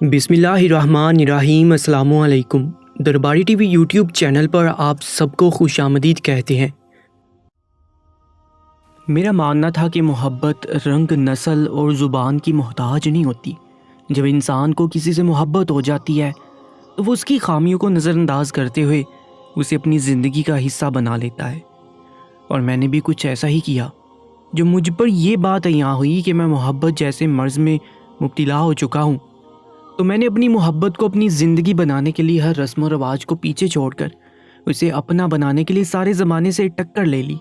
بسم اللہ الرحمن الرحیم۔ السلام علیکم۔ درباری ٹی وی یوٹیوب چینل پر آپ سب کو خوش آمدید کہتے ہیں۔ میرا ماننا تھا کہ محبت رنگ، نسل اور زبان کی محتاج نہیں ہوتی۔ جب انسان کو کسی سے محبت ہو جاتی ہے تو وہ اس کی خامیوں کو نظر انداز کرتے ہوئے اسے اپنی زندگی کا حصہ بنا لیتا ہے، اور میں نے بھی کچھ ایسا ہی کیا۔ جو مجھ پر یہ بات عیاں ہوئی کہ میں محبت جیسے مرض میں مبتلا ہو چکا ہوں، تو میں نے اپنی محبت کو اپنی زندگی بنانے کے لیے ہر رسم و رواج کو پیچھے چھوڑ کر اسے اپنا بنانے کے لیے سارے زمانے سے ٹکر لے لی۔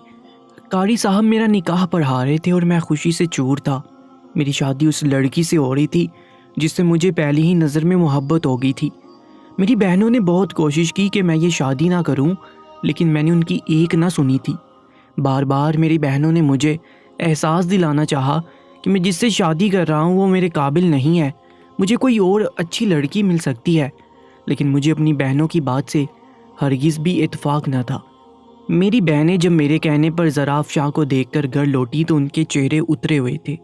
قاری صاحب میرا نکاح پڑھا رہے تھے اور میں خوشی سے چور تھا۔ میری شادی اس لڑکی سے ہو رہی تھی جس سے مجھے پہلی ہی نظر میں محبت ہو گئی تھی۔ میری بہنوں نے بہت کوشش کی کہ میں یہ شادی نہ کروں، لیکن میں نے ان کی ایک نہ سنی تھی۔ بار بار میری بہنوں نے مجھے احساس دلانا چاہا کہ میں جس سے شادی کر رہا ہوں وہ میرے قابل نہیں ہے، مجھے کوئی اور اچھی لڑکی مل سکتی ہے، لیکن مجھے اپنی بہنوں کی بات سے ہرگز بھی اتفاق نہ تھا۔ میری بہنیں جب میرے کہنے پر ظراف شاہ کو دیکھ کر گھر لوٹی تو ان کے چہرے اترے ہوئے تھے۔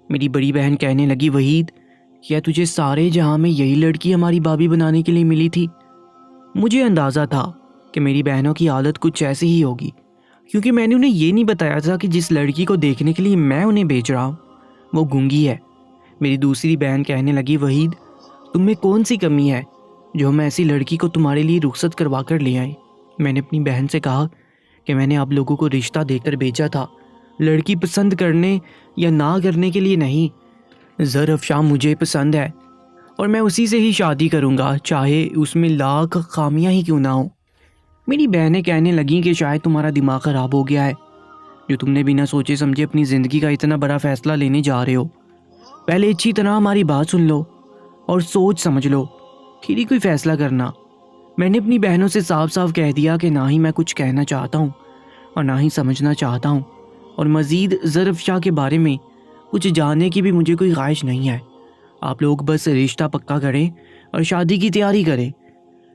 میری بڑی بہن کہنے لگی، وحید، کیا تجھے سارے جہاں میں یہی لڑکی ہماری بھابھی بنانے کے لیے ملی تھی؟ مجھے اندازہ تھا کہ میری بہنوں کی حالت کچھ ایسی ہی ہوگی، کیونکہ میں نے انہیں یہ نہیں بتایا تھا کہ جس لڑکی کو دیکھنے کے لیے میں انہیں بھیج رہا ہوں وہ گونگی ہے۔ میری دوسری بہن کہنے لگی، وحید، تم میں کون سی کمی ہے جو ہم ایسی لڑکی کو تمہارے لیے رخصت کروا کر لے آئیں؟ میں نے اپنی بہن سے کہا کہ میں نے آپ لوگوں کو رشتہ دے کر بھیجا تھا، لڑکی پسند کرنے یا نہ کرنے کے لیے نہیں۔ ظرف شاہ مجھے پسند ہے اور میں اسی سے ہی شادی کروں گا، چاہے اس میں لاکھ خامیاں ہی کیوں نہ ہوں۔ میری بہنیں کہنے لگیں کہ شاید تمہارا دماغ خراب ہو گیا ہے جو تم نے بنا سوچے سمجھے اپنی زندگی کا اتنا بڑا فیصلہ لینے جا رہے ہو۔ پہلے اچھی طرح ہماری بات سن لو اور سوچ سمجھ لو، پھر ہی کوئی فیصلہ کرنا۔ میں نے اپنی بہنوں سے صاف صاف کہہ دیا کہ نہ ہی میں کچھ کہنا چاہتا ہوں اور نہ ہی سمجھنا چاہتا ہوں، اور مزید ظرف شاہ کے بارے میں کچھ جاننے کی بھی مجھے کوئی خواہش نہیں ہے۔ آپ لوگ بس رشتہ پکا کریں اور شادی کی تیاری کریں۔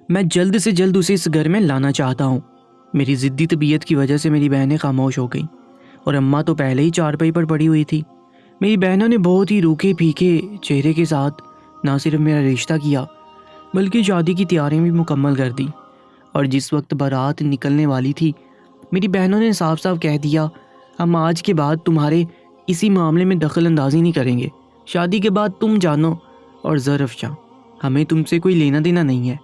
میں جلد سے جلد اسے اس گھر میں لانا چاہتا ہوں۔ میری ضدی طبیعت کی وجہ سے میری بہنیں خاموش ہو گئیں، اور اماں تو پہلے ہی چارپائی پر پڑی ہوئی تھی۔ میری بہنوں نے بہت ہی روکھے پھیکے چہرے کے ساتھ نہ صرف میرا رشتہ کیا بلکہ شادی کی تیاریاں بھی مکمل کر دی، اور جس وقت بارات نکلنے والی تھی میری بہنوں نے صاف صاف کہہ دیا، ہم آج کے بعد تمہارے کسی معاملے میں دخل اندازی نہیں کریں گے، شادی کے بعد تم جانو اور ظرف شاہ، ہمیں تم سے کوئی لینا دینا نہیں ہے۔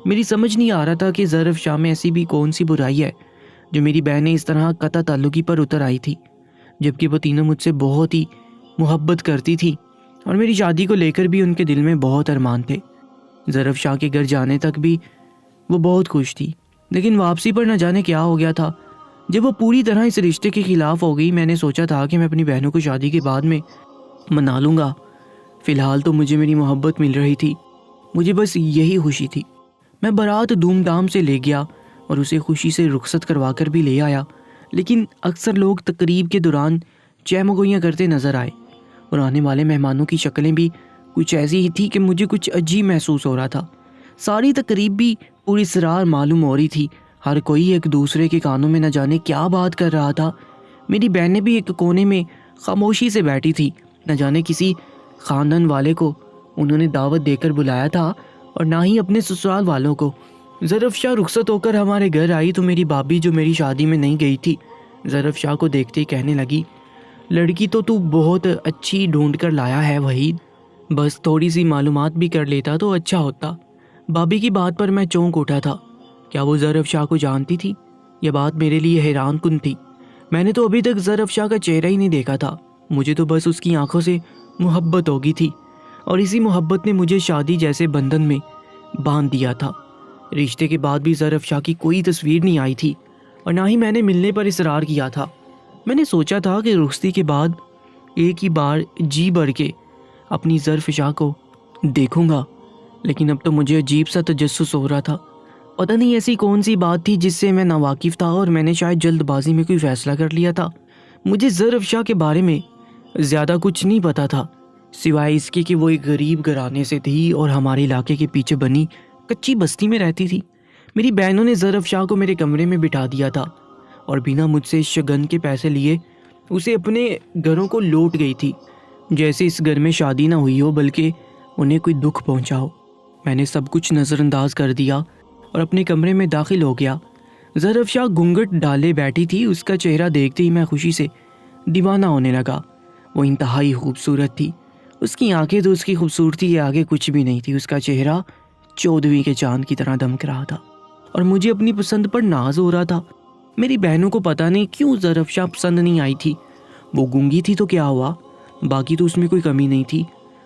میری سمجھ نہیں آ رہا تھا کہ ظرف شاہ میں ایسی بھی کون سی برائی ہے جو میری بہنیں اس طرح قطع تعلقی پر اتر آئی تھی، جبکہ وہ تینوں مجھ سے بہت ہی محبت کرتی تھی اور میری شادی کو لے کر بھی ان کے دل میں بہت ارمان تھے۔ ظرف شاہ کے گھر جانے تک بھی وہ بہت خوش تھی، لیکن واپسی پر نہ جانے کیا ہو گیا تھا۔ جب وہ پوری طرح اس رشتے کے خلاف ہو گئی، میں نے سوچا تھا کہ میں اپنی بہنوں کو شادی کے بعد میں منا لوں گا۔ فی الحال تو مجھے میری محبت مل رہی تھی، مجھے بس یہی خوشی تھی۔ میں بارات دھوم دھام سے لے گیا اور اسے خوشی سے رخصت کروا کر بھی لے آیا، لیکن اکثر لوگ تقریب کے دوران چہمگوئیاں کرتے نظر آئے، اور آنے والے مہمانوں کی شکلیں بھی کچھ ایسی ہی تھی کہ مجھے کچھ عجیب محسوس ہو رہا تھا۔ ساری تقریب بھی پوری اسرار معلوم ہو رہی تھی، ہر کوئی ایک دوسرے کے کانوں میں نہ جانے کیا بات کر رہا تھا۔ میری بہنیں بھی ایک کونے میں خاموشی سے بیٹھی تھی، نہ جانے کسی خاندان والے کو انہوں نے دعوت دے کر بلایا تھا اور نہ ہی اپنے سسرال والوں کو۔ ظرف شاہ رخصت ہو کر ہمارے گھر آئی تو میری بھابھی جو میری شادی میں نہیں گئی تھی ظرف شاہ کو دیکھتے ہی کہنے لگی، لڑکی تو بہت اچھی ڈھونڈ کر لایا ہے وحید، بس تھوڑی سی معلومات بھی کر لیتا تو اچھا ہوتا۔ بھابھی کی بات پر میں چونک اٹھا تھا۔ کیا وہ ظرف شاہ کو جانتی تھی؟ یہ بات میرے لیے حیران کن تھی۔ میں نے تو ابھی تک ظرف شاہ کا چہرہ ہی نہیں دیکھا تھا، مجھے تو بس اس کی آنکھوں سے محبت ہو گئی تھی، اور اسی محبت نے مجھے شادی جیسے بندھن میں باندھ دیا تھا۔ رشتے کے بعد بھی ظرف شاہ کی کوئی تصویر نہیں آئی تھی، اور نہ ہی میں نے ملنے پر اصرار کیا تھا۔ میں نے سوچا تھا کہ رخصتی کے بعد ایک ہی بار جی بھر کے اپنی ظرف شاہ کو دیکھوں گا، لیکن اب تو مجھے عجیب سا تجسس ہو رہا تھا۔ پتہ نہیں ایسی کون سی بات تھی جس سے میں ناواقف تھا، اور میں نے شاید جلد بازی میں کوئی فیصلہ کر لیا تھا۔ مجھے ظرف شاہ کے بارے میں زیادہ کچھ نہیں پتا تھا، سوائے اس کے کہ وہ ایک غریب گھرانے سے تھی اور ہمارے علاقے کے پیچھے بنی کچی بستی میں رہتی تھی۔ میری بہنوں نے ظرف شاہ کو میرے کمرے میں بٹھا دیا تھا اور بنا مجھ سے شگن کے پیسے لیے اسے اپنے گھروں کو لوٹ گئی تھی، جیسے اس گھر میں شادی نہ ہوئی ہو بلکہ انہیں کوئی دکھ پہنچا ہو۔ میں نے سب کچھ نظر انداز کر دیا اور اپنے کمرے میں داخل ہو گیا۔ ظرفشا گھونگھٹ ڈالے بیٹھی تھی، اس کا چہرہ دیکھتے ہی میں خوشی سے دیوانہ ہونے لگا۔ وہ انتہائی خوبصورت تھی، اس کی آنکھیں تو اس کی خوبصورتی کے آگے کچھ بھی نہیں تھی۔ اس کا چہرہ 14ویں کے چاند کی طرح دمک رہا تھا اور مجھے اپنی پسند پر ناز ہو رہا تھا۔ میری بہنوں کو پتہ نہیں کیوں ظرفشا پسند نہیں آئی تھی۔ وہ گونگی تھی تو کیا ہوا، باقی تو اس میں کوئی کمی نہیں تھی۔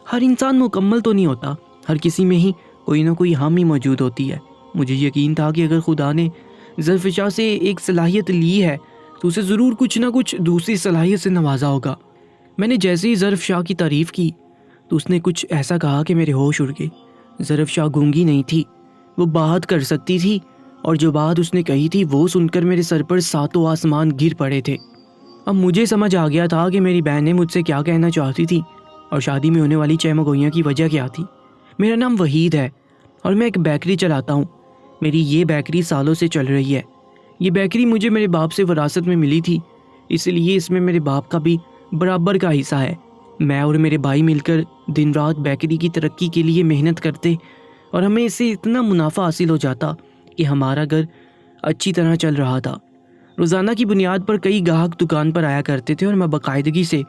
ہر انسان مکمل تو نہیں ہوتا، ہر کسی میں ہی کوئی نہ کوئی خامی موجود ہوتی ہے۔ مجھے یقین تھا کہ اگر خدا نے ظرفشا سے ایک صلاحیت لی ہے تو اسے ضرور کچھ نہ کچھ دوسری صلاحیت سے نوازا ہوگا۔ میں نے جیسے ہی ظرفشا کی تعریف کی تو اس نے کچھ ایسا کہا کہ میرے ہوش اڑ گئے۔ ظرفشا گونگی نہیں تھی، وہ بات کر سکتی تھی، اور جو بات اس نے کہی تھی وہ سن کر میرے سر پر ساتوں آسمان گر پڑے تھے۔ اب مجھے سمجھ آ گیا تھا کہ میری بہنیں مجھ سے کیا کہنا چاہتی تھی اور شادی میں ہونے والی چہمگوئیاں کی وجہ کیا تھی۔ میرا نام وحید ہے اور میں ایک بیکری چلاتا ہوں۔ میری یہ بیکری سالوں سے چل رہی ہے۔ یہ بیکری مجھے میرے باپ سے وراثت میں ملی تھی، اس لیے اس میں میرے باپ کا بھی برابر کا حصہ ہے۔ میں اور میرے بھائی مل کر دن رات بیکری کی ترقی کے لیے محنت کرتے اور ہمیں اس سے اتنا منافع حاصل ہو جاتا کہ ہمارا گھر اچھی طرح چل رہا تھا۔ روزانہ کی بنیاد پر کئی گاہک دکان پر آیا کرتے تھے اور میں باقاعدگی سے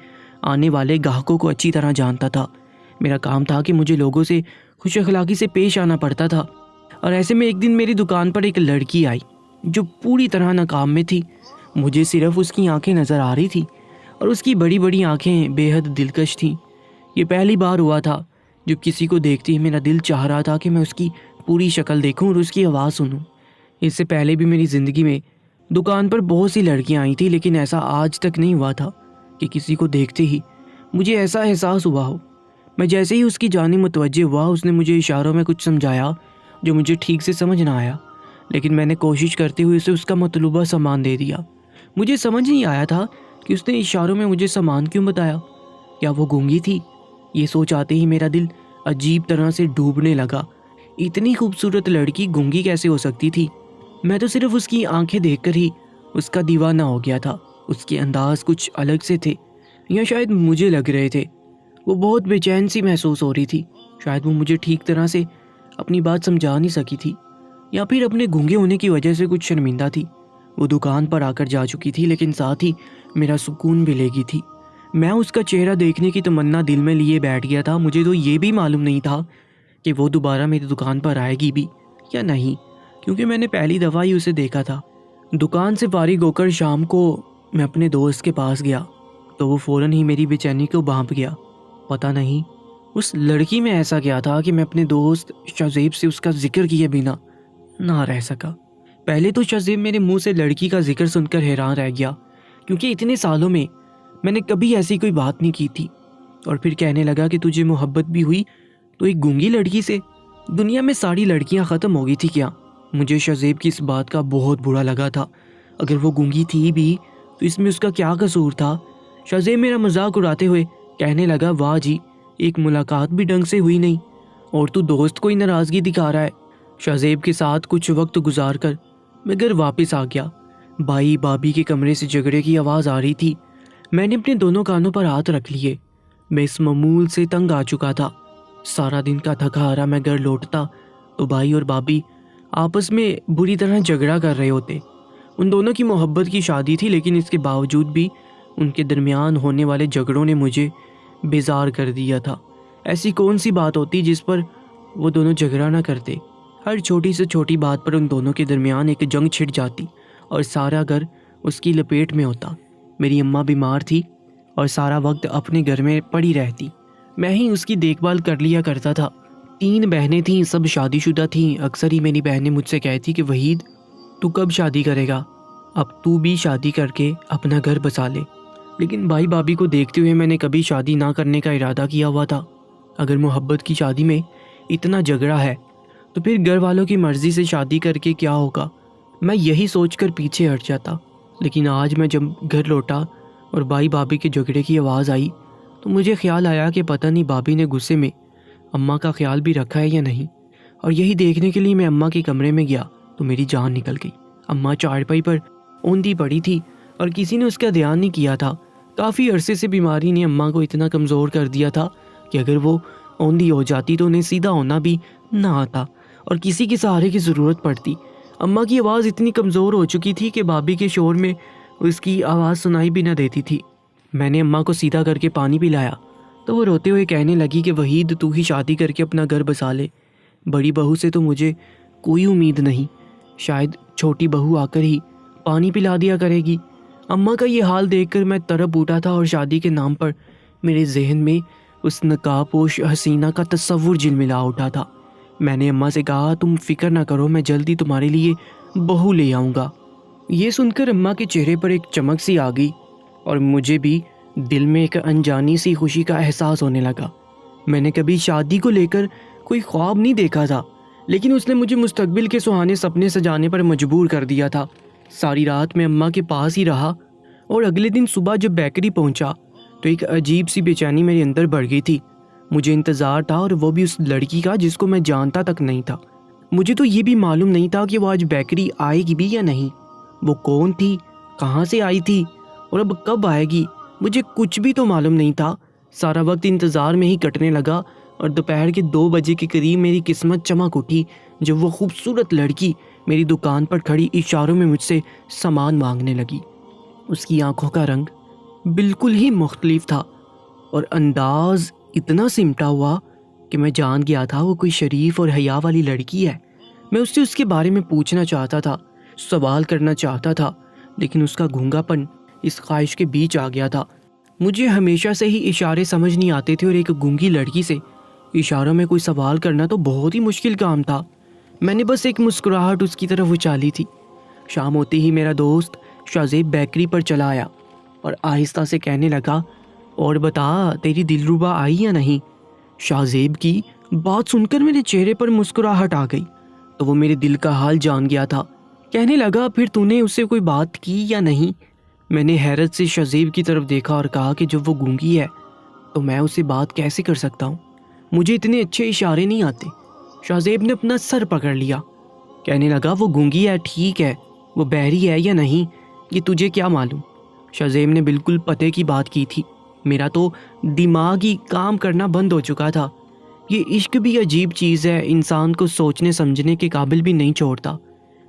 آنے والے گاہکوں کو اچھی طرح جانتا تھا۔ میرا کام تھا کہ مجھے لوگوں سے خوش اخلاقی سے پیش آنا پڑتا تھا، اور ایسے میں ایک دن میری دکان پر ایک لڑکی آئی جو پوری طرح ناکام میں تھی۔ مجھے صرف اس کی آنکھیں نظر آ رہی تھی اور اس کی بڑی بڑی آنکھیں بے حد دلکش تھیں۔ یہ پہلی بار ہوا تھا جب کسی کو دیکھتے ہی میرا دل چاہ رہا تھا کہ میں اس کی پوری شکل دیکھوں اور اس کی آواز سنوں۔ اس سے پہلے بھی میری زندگی میں دکان پر بہت سی لڑکیاں آئی تھیں، لیکن ایسا آج تک نہیں ہوا تھا کہ کسی کو دیکھتے ہی مجھے ایسا احساس ہوا ہو۔ میں جیسے ہی اس کی جانب متوجہ ہوا، اس نے مجھے اشاروں میں کچھ سمجھایا جو مجھے ٹھیک سے سمجھ نہ آیا، لیکن میں نے کوشش کرتے ہوئے اسے اس کا مطلوبہ سامان دے دیا۔ مجھے سمجھ نہیں آیا تھا کہ اس نے اشاروں میں مجھے سامان کیوں بتایا۔ کیا وہ گونگی تھی؟ یہ سوچ آتے ہی میرا دل عجیب طرح سے ڈوبنے لگا۔ اتنی خوبصورت لڑکی گونگی کیسے ہو سکتی تھی؟ میں تو صرف اس کی آنکھیں دیکھ کر ہی اس کا دیوانہ ہو گیا تھا۔ اس کے انداز کچھ الگ سے تھے، یا شاید مجھے لگ رہے تھے۔ وہ بہت بے چین سی محسوس ہو رہی تھی۔ شاید وہ مجھے ٹھیک طرح سے اپنی بات سمجھا نہیں سکی تھی، یا پھر اپنے گونگے ہونے کی وجہ سے کچھ شرمندہ تھی۔ وہ دکان پر آ کر جا چکی تھی، لیکن ساتھ ہی میرا سکون بھی لے گئی تھی۔ میں اس کا چہرہ دیکھنے کی تمنا دل میں لیے بیٹھ گیا تھا۔ مجھے تو یہ بھی معلوم نہیں تھا کہ وہ دوبارہ میری دکان پر آئے گی بھی یا نہیں، کیونکہ میں نے پہلی دفعہ ہی اسے دیکھا تھا۔ دکان سے فارغ ہو کر شام کو میں اپنے دوست کے پاس گیا تو وہ فوراً ہی میری بے چینی کو بھانپ گیا۔ پتہ نہیں اس لڑکی میں ایسا کیا تھا کہ میں اپنے دوست شہزیب سے اس کا ذکر کیے بنا نہ رہ سکا۔ پہلے تو شہزیب میرے منہ سے لڑکی کا ذکر سن کر حیران رہ گیا، کیونکہ اتنے سالوں میں میں نے کبھی ایسی کوئی بات نہیں کی تھی، اور پھر کہنے لگا کہ تجھے محبت بھی ہوئی تو ایک گونگی لڑکی سے؟ دنیا میں ساری لڑکیاں ختم ہو گئی تھی کیا؟ مجھے شہزیب کی اس بات کا بہت برا لگا تھا۔ اگر وہ گونگی تھی بھی تو اس میں اس کا کیا قصور تھا؟ شہزیب میرا مذاق اڑاتے ہوئے کہنے لگا، واہ جی، ایک ملاقات بھی ڈھنگ سے ہوئی نہیں اور تو دوست کو ہی ناراضگی دکھا رہا ہے۔ شہزیب کے ساتھ کچھ وقت گزار کر میں گھر واپس آ گیا۔ بھائی بھابھی کے کمرے سے جھگڑے کی آواز آ رہی تھی۔ میں نے اپنے دونوں کانوں پر ہاتھ رکھ لیے۔ میں اس معمول سے تنگ آ چکا تھا۔ سارا دن کا تھکا ہارا میں گھر لوٹتا تو بھائی اور بھابھی آپس میں بری طرح جھگڑا کر رہے ہوتے۔ ان دونوں کی محبت کی شادی تھی، لیکن اس کے باوجود بھی ان کے درمیان ہونے والے جھگڑوں نے مجھے بیزار کر دیا تھا۔ ایسی کون سی بات ہوتی جس پر وہ دونوں جھگڑا نہ کرتے؟ ہر چھوٹی سے چھوٹی بات پر ان دونوں کے درمیان ایک جنگ چھڑ جاتی اور سارا گھر اس کی لپیٹ میں ہوتا۔ میری اماں بیمار تھی اور سارا وقت اپنے گھر میں پڑی رہتی۔ میں ہی اس کی دیکھ بھال کر لیا کرتا تھا۔ 3 بہنیں تھیں، سب شادی شدہ تھیں۔ اکثر ہی میری بہنیں مجھ سے کہتی کہ وحید، تو کب شادی کرے گا؟ اب تو بھی شادی کر کے اپنا گھر بسا لے۔ لیکن بھائی بھابھی کو دیکھتے ہوئے میں نے کبھی شادی نہ کرنے کا ارادہ کیا ہوا تھا۔ اگر محبت کی شادی میں اتنا جھگڑا ہے تو پھر گھر والوں کی مرضی سے شادی کر کے کیا ہوگا؟ میں یہی سوچ کر پیچھے ہٹ جاتا۔ لیکن آج میں جب گھر لوٹا اور بھائی بھابھی کے جھگڑے کی آواز آئی تو مجھے خیال آیا کہ پتہ نہیں بھابھی نے غصے میں اماں کا خیال بھی رکھا ہے یا نہیں، اور یہی دیکھنے کے لیے میں اماں کے کمرے میں گیا تو میری جان نکل گئی۔ اماں چارپائی پر اوندھی پڑی تھی اور کسی نے اس کا دھیان نہیں کیا تھا۔ کافی عرصے سے بیماری نے اماں کو اتنا کمزور کر دیا تھا کہ اگر وہ اوندھی ہو جاتی تو انہیں سیدھا ہونا بھی نہ آتا اور کسی کے سہارے کی ضرورت پڑتی۔ اماں کی آواز اتنی کمزور ہو چکی تھی کہ بھابھی کے شور میں اس کی آواز سنائی بھی نہ دیتی تھی۔ میں نے اماں کو سیدھا کر کے پانی پلایا تو وہ روتے ہوئے کہنے لگی کہ وحید تو ہی شادی کر کے اپنا گھر بسا لے، بڑی بہو سے تو مجھے کوئی امید نہیں، شاید چھوٹی بہو آ کر ہی پانی پلا دیا کرے گی۔ اماں کا یہ حال دیکھ کر میں تڑپ اٹھا تھا اور شادی کے نام پر میرے ذہن میں اس نقاب پوش حسینہ کا تصور جھلملا اٹھا تھا۔ میں نے اماں سے کہا تم فکر نہ کرو، میں جلدی تمہارے لیے بہو لے آؤں گا۔ یہ سن کر اماں کے چہرے پر ایک چمک سی آ گئی اور مجھے بھی دل میں ایک انجانی سی خوشی کا احساس ہونے لگا۔ میں نے کبھی شادی کو لے کر کوئی خواب نہیں دیکھا تھا، لیکن اس نے مجھے مستقبل کے سہانے سپنے سجانے پر مجبور کر دیا تھا۔ ساری رات میں اماں کے پاس ہی رہا اور اگلے دن صبح جب بیکری پہنچا تو ایک عجیب سی بے چینی میرے اندر بڑھ گئی تھی۔ مجھے انتظار تھا اور وہ بھی اس لڑکی کا جس کو میں جانتا تک نہیں تھا۔ مجھے تو یہ بھی معلوم نہیں تھا کہ وہ آج بیکری آئے گی بھی یا نہیں، وہ کون تھی، کہاں سے آئی تھی اور اب کب آئے گی، مجھے کچھ بھی تو معلوم نہیں تھا۔ سارا وقت انتظار میں ہی کٹنے لگا اور دوپہر کے 2 بجے کے قریب میری قسمت چمک اٹھی جب وہ خوبصورت لڑکی میری دکان پر کھڑی اشاروں میں مجھ سے سامان مانگنے لگی۔ اس کی آنکھوں کا رنگ بالکل ہی مختلف تھا اور انداز اتنا سمٹا ہوا کہ میں جان گیا تھا وہ کوئی شریف اور حیا والی لڑکی ہے۔ میں اس سے اس کے بارے میں پوچھنا چاہتا تھا، سوال کرنا چاہتا تھا، لیکن اس کا گونگا پن اس خواہش کے بیچ آ گیا تھا۔ مجھے ہمیشہ سے ہی اشارے سمجھ نہیں آتے تھے اور ایک گونگی لڑکی سے اشاروں میں کوئی سوال کرنا تو بہت ہی مشکل کام تھا۔ میں نے بس ایک مسکراہٹ اس کی طرف اچالی تھی۔ شام ہوتے ہی میرا دوست شاہزیب بیکری پر چلا آیا اور آہستہ سے کہنے لگا، اور بتا تیری دلربا آئی یا نہیں؟ شاہزیب کی بات سن کر میرے چہرے پر مسکراہٹ آ گئی تو وہ میرے دل کا حال جان گیا تھا۔ کہنے لگا، پھر تو نے اس سے کوئی بات کی یا نہیں؟ میں نے حیرت سے شاہزیب کی طرف دیکھا اور کہا کہ جب وہ گونگی ہے تو میں اس سے بات کیسے کر سکتا ہوں، مجھے اتنے اچھے اشارے نہیں آتے۔ شاہزیب نے اپنا سر پکڑ لیا، کہنے لگا، وہ گونگی ہے ٹھیک ہے، وہ بہری ہے یا نہیں یہ تجھے کیا معلوم؟ شاہزیب نے بالکل پتے کی بات کی تھی۔ میرا تو دماغ ہی کام کرنا بند ہو چکا تھا۔ یہ عشق بھی عجیب چیز ہے، انسان کو سوچنے سمجھنے کے قابل بھی نہیں چھوڑتا۔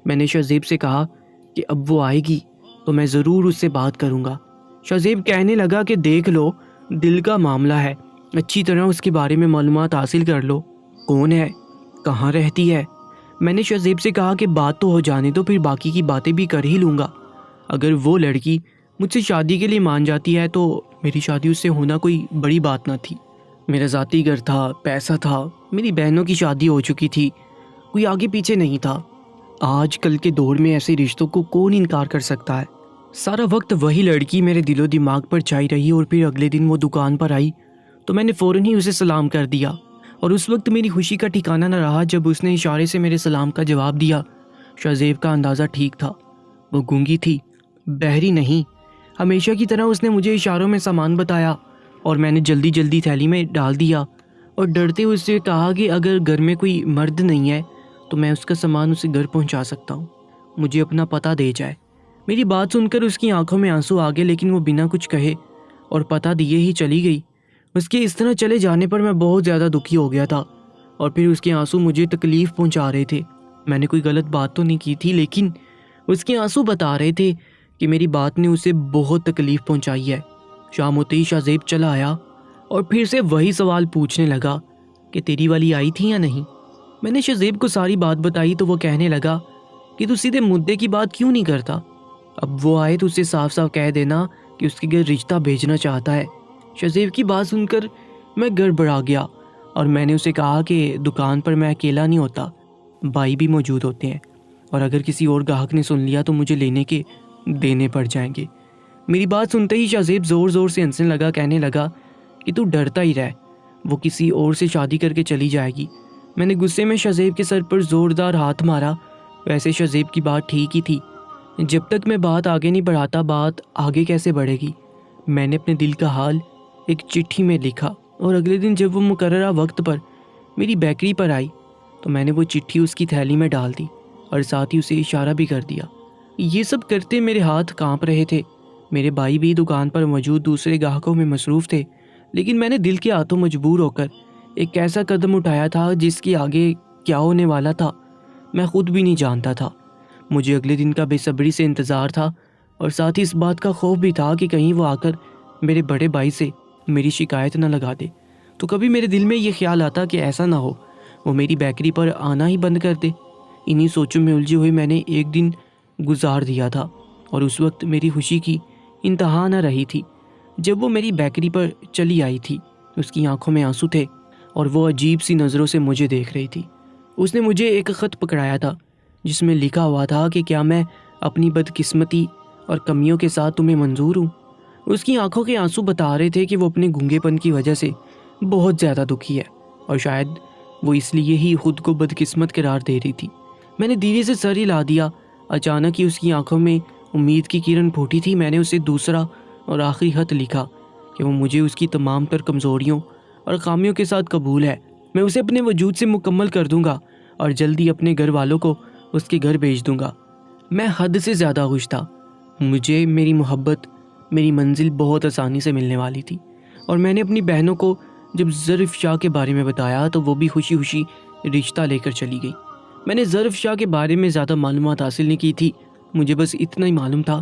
میں نے شاہزیب سے کہا کہ اب وہ آئے گی تو میں ضرور اس سے بات کروں گا۔ شاہزیب کہنے لگا کہ دیکھ لو، دل کا معاملہ ہے، اچھی طرح اس کے بارے میں معلومات حاصل کر لو، کون ہے، کہاں رہتی ہے۔ میں نے شاہزیب سے کہا کہ بات تو ہو جانے دو، پھر باقی کی باتیں بھی کر ہی لوں گا۔ اگر وہ لڑکی مجھ سے شادی کے لیے مان جاتی ہے تو میری شادی اس سے ہونا کوئی بڑی بات نہ تھی۔ میرا ذاتی گھر تھا، پیسہ تھا، میری بہنوں کی شادی ہو چکی تھی، کوئی آگے پیچھے نہیں تھا۔ آج کل کے دور میں ایسے رشتوں کو کون انکار کر سکتا ہے؟ سارا وقت وہی لڑکی میرے دل و دماغ پر چھائی رہی اور پھر اگلے دن وہ دکان پر آئی تو میں نے فوراً ہی اسے سلام کر دیا اور اس وقت میری خوشی کا ٹھکانہ نہ رہا جب اس نے اشارے سے میرے سلام کا جواب دیا۔ شاہزیب کا اندازہ ٹھیک تھا، وہ گونگی تھی، بہری نہیں۔ ہمیشہ کی طرح اس نے مجھے اشاروں میں سامان بتایا اور میں نے جلدی جلدی تھیلی میں ڈال دیا اور ڈرتے ہوئے اس سے کہا کہ اگر گھر میں کوئی مرد نہیں ہے تو میں اس کا سامان اسے گھر پہنچا سکتا ہوں، مجھے اپنا پتہ دے جائے۔ میری بات سن کر اس کی آنکھوں میں آنسو آ گئے، لیکن وہ بنا کچھ کہے اور پتہ دیے ہی چلی گئی۔ اس کے اس طرح چلے جانے پر میں بہت زیادہ دکھی ہو گیا تھا اور پھر اس کے آنسو مجھے تکلیف پہنچا رہے تھے۔ میں نے کوئی غلط بات تو نہیں کی تھی، لیکن اس کے آنسو بتا رہے تھے کہ میری بات نے اسے بہت تکلیف پہنچائی ہے۔ شام ہوتے ہی شاہزیب چلا آیا اور پھر سے وہی سوال پوچھنے لگا کہ تیری والی آئی تھی یا نہیں۔ میں نے شاہزیب کو ساری بات بتائی تو وہ کہنے لگا کہ تو سیدھے مدعے کی بات کیوں نہیں کرتا؟ اب وہ آئے تو اسے صاف صاف کہہ دینا کہ اس کے گھر رشتہ بھیجنا چاہتا ہے۔ شاہزیب کی بات سن کر میں گڑبڑا گیا اور میں نے اسے کہا کہ دکان پر میں اکیلا نہیں ہوتا، بھائی بھی موجود ہوتے ہیں اور اگر کسی اور گاہک نے سن لیا تو مجھے لینے کے دینے پڑ جائیں گے۔ میری بات سنتے ہی شاہزیب زور زور سے ہنسنے لگا، کہنے لگا کہ تو ڈرتا ہی رہ، وہ کسی اور سے شادی کر کے چلی جائے گی۔ میں نے غصے میں شاہزیب کے سر پر زوردار ہاتھ مارا۔ ویسے شاہزیب کی بات ٹھیک ہی تھی، جب تک میں بات آگے نہیں بڑھاتا بات آگے کیسے بڑھے گی۔ میں نے اپنے دل کا حال ایک چٹھی میں لکھا اور اگلے دن جب وہ مقررہ وقت پر میری بیکری پر آئی تو میں نے وہ چٹھی اس کی تھیلی میں ڈال دی اور ساتھ ہی اسے اشارہ بھی کر دیا۔ یہ سب کرتے میرے ہاتھ کانپ رہے تھے، میرے بھائی بھی دکان پر موجود دوسرے گاہکوں میں مصروف تھے، لیکن میں نے دل کے ہاتھوں مجبور ہو کر ایک ایسا قدم اٹھایا تھا جس کی آگے کیا ہونے والا تھا میں خود بھی نہیں جانتا تھا۔ مجھے اگلے دن کا بے صبری سے انتظار تھا اور ساتھ ہی اس بات کا خوف بھی تھا کہ کہیں وہ آ کر میرے بڑے بھائی سے میری شکایت نہ لگا دے۔ تو کبھی میرے دل میں یہ خیال آتا کہ ایسا نہ ہو وہ میری بیکری پر آنا ہی بند کر دے۔ انہی سوچوں میں الجھے ہوئے میں نے ایک دن گزار دیا تھا اور اس وقت میری خوشی کی انتہا نہ رہی تھی جب وہ میری بیکری پر چلی آئی تھی۔ اس کی آنکھوں میں آنسو تھے اور وہ عجیب سی نظروں سے مجھے دیکھ رہی تھی۔ اس نے مجھے ایک خط پکڑایا تھا جس میں لکھا ہوا تھا کہ کیا میں اپنی بدقسمتی اور کمیوں کے ساتھ تمہیں منظور ہوں۔ اس کی آنکھوں کے آنسو بتا رہے تھے کہ وہ اپنے گونگے پن کی وجہ سے بہت زیادہ دکھی ہے اور شاید وہ اس لیے ہی خود کو بدقسمت قرار دے رہی تھی۔ میں نے دھیرے سے سر ہلا دیا۔ اچانک ہی اس کی آنکھوں میں امید کی کرن پھوٹی تھی۔ میں نے اسے دوسرا اور آخری خط لکھا کہ وہ مجھے اس کی تمام تر کمزوریوں اور خامیوں کے ساتھ قبول ہے۔ میں اسے اپنے وجود سے مکمل کر دوں گا اور جلدی اپنے گھر والوں کو اس کے گھر بھیج دوں گا۔ میں حد سے زیادہ خوش تھا۔ مجھے میری محبت، میری منزل بہت آسانی سے ملنے والی تھی اور میں نے اپنی بہنوں کو جب ظرف شاہ کے بارے میں بتایا تو وہ بھی خوشی خوشی رشتہ لے کر چلی گئی۔ میں نے ظرف شاہ کے بارے میں زیادہ معلومات حاصل نہیں کی تھی، مجھے بس اتنا ہی معلوم تھا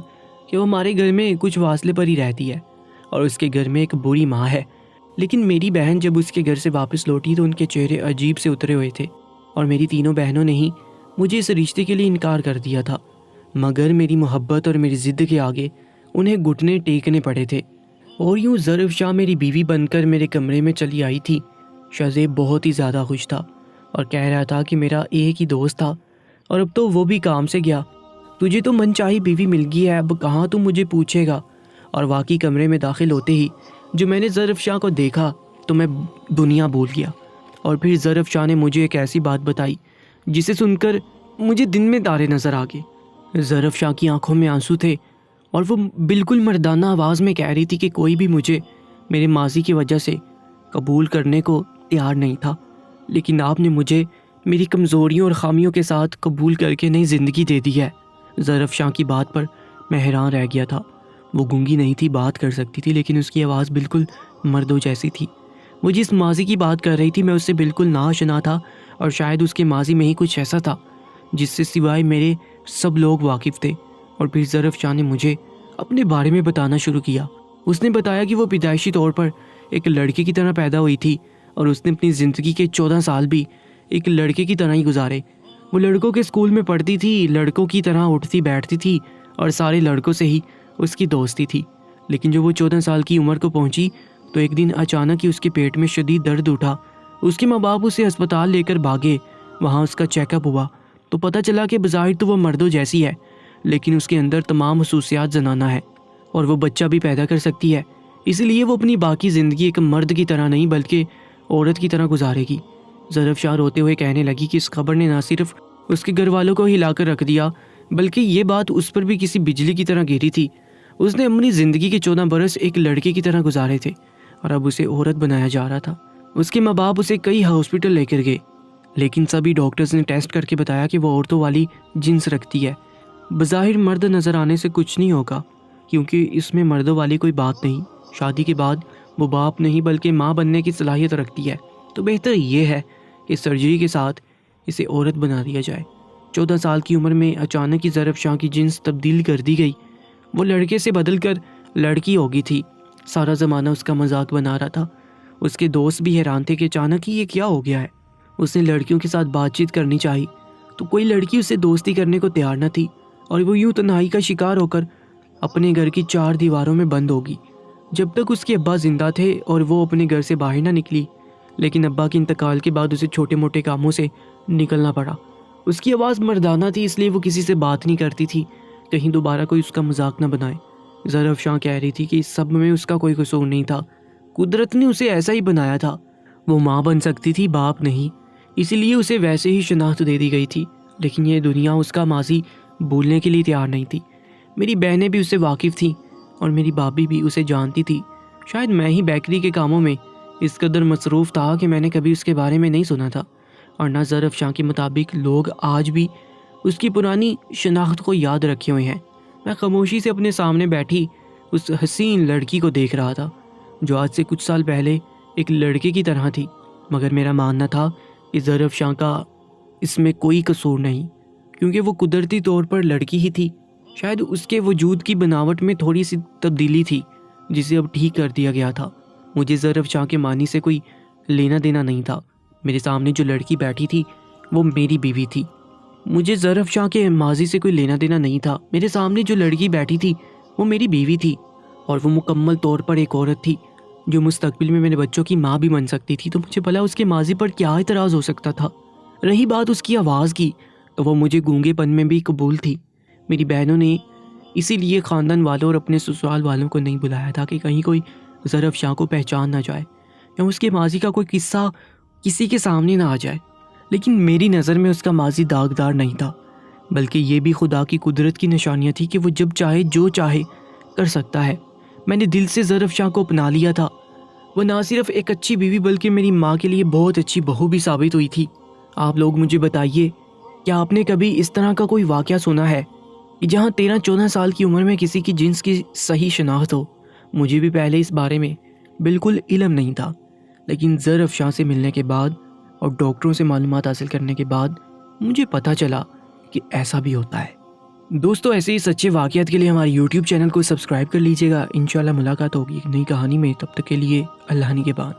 کہ وہ ہمارے گھر میں کچھ فاصلے پر ہی رہتی ہے اور اس کے گھر میں ایک بوڑھی ماں ہے۔ لیکن میری بہن جب اس کے گھر سے واپس لوٹی تو ان کے چہرے عجیب سے اترے ہوئے تھے اور میری تینوں بہنوں نے ہی مجھے اس رشتے کے لیے انکار کر دیا تھا، مگر میری محبت اور میری ضد کے آگے انہیں گھٹنے ٹیکنے پڑے تھے۔ اور یوں ظرف شاہ میری بیوی بن کر میرے کمرے میں چلی آئی تھی۔ شہزیب بہت ہی زیادہ خوش تھا اور کہہ رہا تھا کہ میرا ایک ہی دوست تھا اور اب تو وہ بھی کام سے گیا، تجھے تو من چاہی بیوی مل گئی ہے، اب کہاں تو مجھے پوچھے گا۔ اور واقعی کمرے میں داخل ہوتے ہی جو میں نے ظرف شاہ کو دیکھا تو میں دنیا بھول گیا۔ اور پھر ظرف شاہ نے مجھے ایک ایسی بات بتائی جسے سن کر مجھے دن میں تارے نظر آ گئے۔ ظرف شاہ کی آنکھوں میں آنسو تھے اور وہ بالکل مردانہ آواز میں کہہ رہی تھی کہ کوئی بھی مجھے میرے ماضی کی وجہ سے قبول کرنے کو تیار نہیں تھا، لیکن آپ نے مجھے میری کمزوریوں اور خامیوں کے ساتھ قبول کر کے نئی زندگی دے دی ہے۔ ظرف شاہ کی بات پر میں حیران رہ گیا تھا۔ وہ گونگی نہیں تھی، بات کر سکتی تھی، لیکن اس کی آواز بالکل مردوں جیسی تھی۔ وہ جس ماضی کی بات کر رہی تھی میں اس سے بالکل ناآشنا تھا اور شاید اس کے ماضی میں ہی کچھ ایسا تھا جس سے سوائے میرے سب لوگ واقف تھے۔ اور پھر ظرف شاہ نے مجھے اپنے بارے میں بتانا شروع کیا۔ اس نے بتایا کہ وہ پیدائشی طور پر ایک لڑکے کی طرح پیدا ہوئی تھی اور اس نے اپنی زندگی کے 14 سال بھی ایک لڑکے کی طرح ہی گزارے۔ وہ لڑکوں کے اسکول میں پڑھتی تھی، لڑکوں کی طرح اٹھتی بیٹھتی تھی اور سارے لڑکوں سے ہی اس کی دوستی تھی۔ لیکن جب وہ 14 سال کی عمر کو پہنچی تو ایک دن اچانک ہی اس کے پیٹ میں شدید درد اٹھا۔ اس کے ماں باپ اسے ہسپتال لے کر بھاگے۔ وہاں اس کا چیک اپ ہوا تو پتہ چلا کہ بظاہر تو وہ مردوں جیسی ہے، لیکن اس کے اندر تمام خصوصیات زنانہ ہے اور وہ بچہ بھی پیدا کر سکتی ہے۔ اس لیے وہ اپنی باقی زندگی ایک مرد کی طرح نہیں بلکہ عورت کی طرح گزارے گی۔ ظرف شاہ روتے ہوئے کہنے لگی کہ اس خبر نے نہ صرف اس کے گھر والوں کو ہلا کر رکھ دیا بلکہ یہ بات اس پر بھی کسی بجلی کی طرح گری تھی۔ اس نے اپنی زندگی کے 14 برس ایک لڑکے کی طرح گزارے تھے اور اب اسے عورت بنایا جا رہا تھا۔ اس کے ماں باپ اسے کئی ہاسپٹل لے کر گئے، لیکن سبھی ڈاکٹرز نے ٹیسٹ کر کے بتایا کہ وہ عورتوں والی جنس رکھتی ہے۔ بظاہر مرد نظر آنے سے کچھ نہیں ہوگا کیونکہ اس میں مردوں والی کوئی بات نہیں۔ شادی کے بعد وہ باپ نہیں بلکہ ماں بننے کی صلاحیت رکھتی ہے، تو بہتر یہ ہے کہ سرجری کے ساتھ اسے عورت بنا دیا جائے۔ 14 سال کی عمر میں اچانک ہی ظرف شاہ کی جنس تبدیل کر دی گئی۔ وہ لڑکے سے بدل کر لڑکی ہو گئی تھی۔ سارا زمانہ اس کا مذاق بنا رہا تھا۔ اس کے دوست بھی حیران تھے کہ اچانک ہی یہ کیا ہو گیا ہے۔ اس نے لڑکیوں کے ساتھ بات چیت کرنی چاہی تو کوئی لڑکی اسے دوستی کرنے کو تیار نہ تھی اور وہ یوں تنہائی کا شکار ہو کر اپنے گھر کی 4 دیواروں میں بند ہوگی جب تک اس کے ابا زندہ تھے اور وہ اپنے گھر سے باہر نہ نکلی۔ لیکن ابا کے انتقال کے بعد اسے چھوٹے موٹے کاموں سے نکلنا پڑا۔ اس کی آواز مردانہ تھی اس لیے وہ کسی سے بات نہیں کرتی تھی، کہیں دوبارہ کوئی اس کا مذاق نہ بنائے۔ ظرف شاہ کہہ رہی تھی کہ اس سب میں اس کا کوئی قصور نہیں تھا، قدرت نے اسے ایسا ہی بنایا تھا۔ وہ ماں بن سکتی تھی، باپ نہیں، اسی لیے اسے ویسے ہی شناخت دے دی گئی تھی۔ لیکن یہ دنیا اس کا ماضی بھولنے کے لیے تیار نہیں تھی۔ میری بہنیں بھی اس سے واقف تھیں اور میری بھابھی بھی اسے جانتی تھی۔ شاید میں ہی بیکری کے کاموں میں اس قدر مصروف تھا کہ میں نے کبھی اس کے بارے میں نہیں سنا تھا، اور نہ ظرف شاہ کے مطابق لوگ آج بھی اس کی پرانی شناخت کو یاد رکھے ہوئے ہیں۔ میں خاموشی سے اپنے سامنے بیٹھی اس حسین لڑکی کو دیکھ رہا تھا جو آج سے کچھ سال پہلے ایک لڑکے کی طرح تھی مگر میرا ماننا تھا کہ زر افشاں کا اس میں کوئی قصور نہیں، کیونکہ وہ قدرتی طور پر لڑکی ہی تھی۔ شاید اس کے وجود کی بناوٹ میں تھوڑی سی تبدیلی تھی جسے اب ٹھیک کر دیا گیا تھا۔ مجھے زر افشاں کے معنی سے کوئی لینا دینا نہیں تھا۔ میرے سامنے جو لڑکی بیٹھی تھی وہ میری بیوی تھی۔ مجھے زر افشاں کے ماضی سے کوئی لینا دینا نہیں تھا۔ میرے سامنے جو لڑکی بیٹھی تھی وہ میری بیوی تھی، اور وہ مکمل طور پر ایک عورت تھی جو مستقبل میں میرے بچوں کی ماں بھی بن سکتی تھی۔ تو مجھے بھلا اس کے ماضی پر کیا اعتراض ہو سکتا تھا؟ رہی بات اس کی آواز کی، تو وہ مجھے گونگے پن میں بھی قبول تھی۔ میری بہنوں نے اسی لیے خاندان والوں اور اپنے سسرال والوں کو نہیں بلایا تھا کہ کہیں کوئی زر افشاں کو پہچان نہ جائے یا اس کے ماضی کا کوئی قصہ کسی کے سامنے نہ آ جائے۔ لیکن میری نظر میں اس کا ماضی داغدار نہیں تھا، بلکہ یہ بھی خدا کی قدرت کی نشانیاں تھی کہ وہ جب چاہے جو چاہے کر سکتا ہے۔ میں نے دل سے زر افشاں کو اپنا لیا تھا۔ وہ نہ صرف ایک اچھی بیوی بلکہ میری ماں کے لیے بہت اچھی بہو بھی ثابت ہوئی تھی۔ آپ لوگ مجھے بتائیے، کیا آپ نے کبھی اس طرح کا کوئی واقعہ سنا ہے کہ جہاں 13-14 سال کی عمر میں کسی کی جنس کی صحیح شناخت ہو؟ مجھے بھی پہلے اس بارے میں بالکل علم نہیں تھا، لیکن زر افشاں سے ملنے کے بعد اور ڈاکٹروں سے معلومات حاصل کرنے کے بعد مجھے پتہ چلا کہ ایسا بھی ہوتا ہے۔ دوستو، ایسے ہی سچے واقعات کے لیے ہمارے یوٹیوب چینل کو سبسکرائب کر لیجیے گا۔ انشاءاللہ ملاقات ہوگی ایک نئی کہانی میں، تب تک کے لیے اللہ نگہبان۔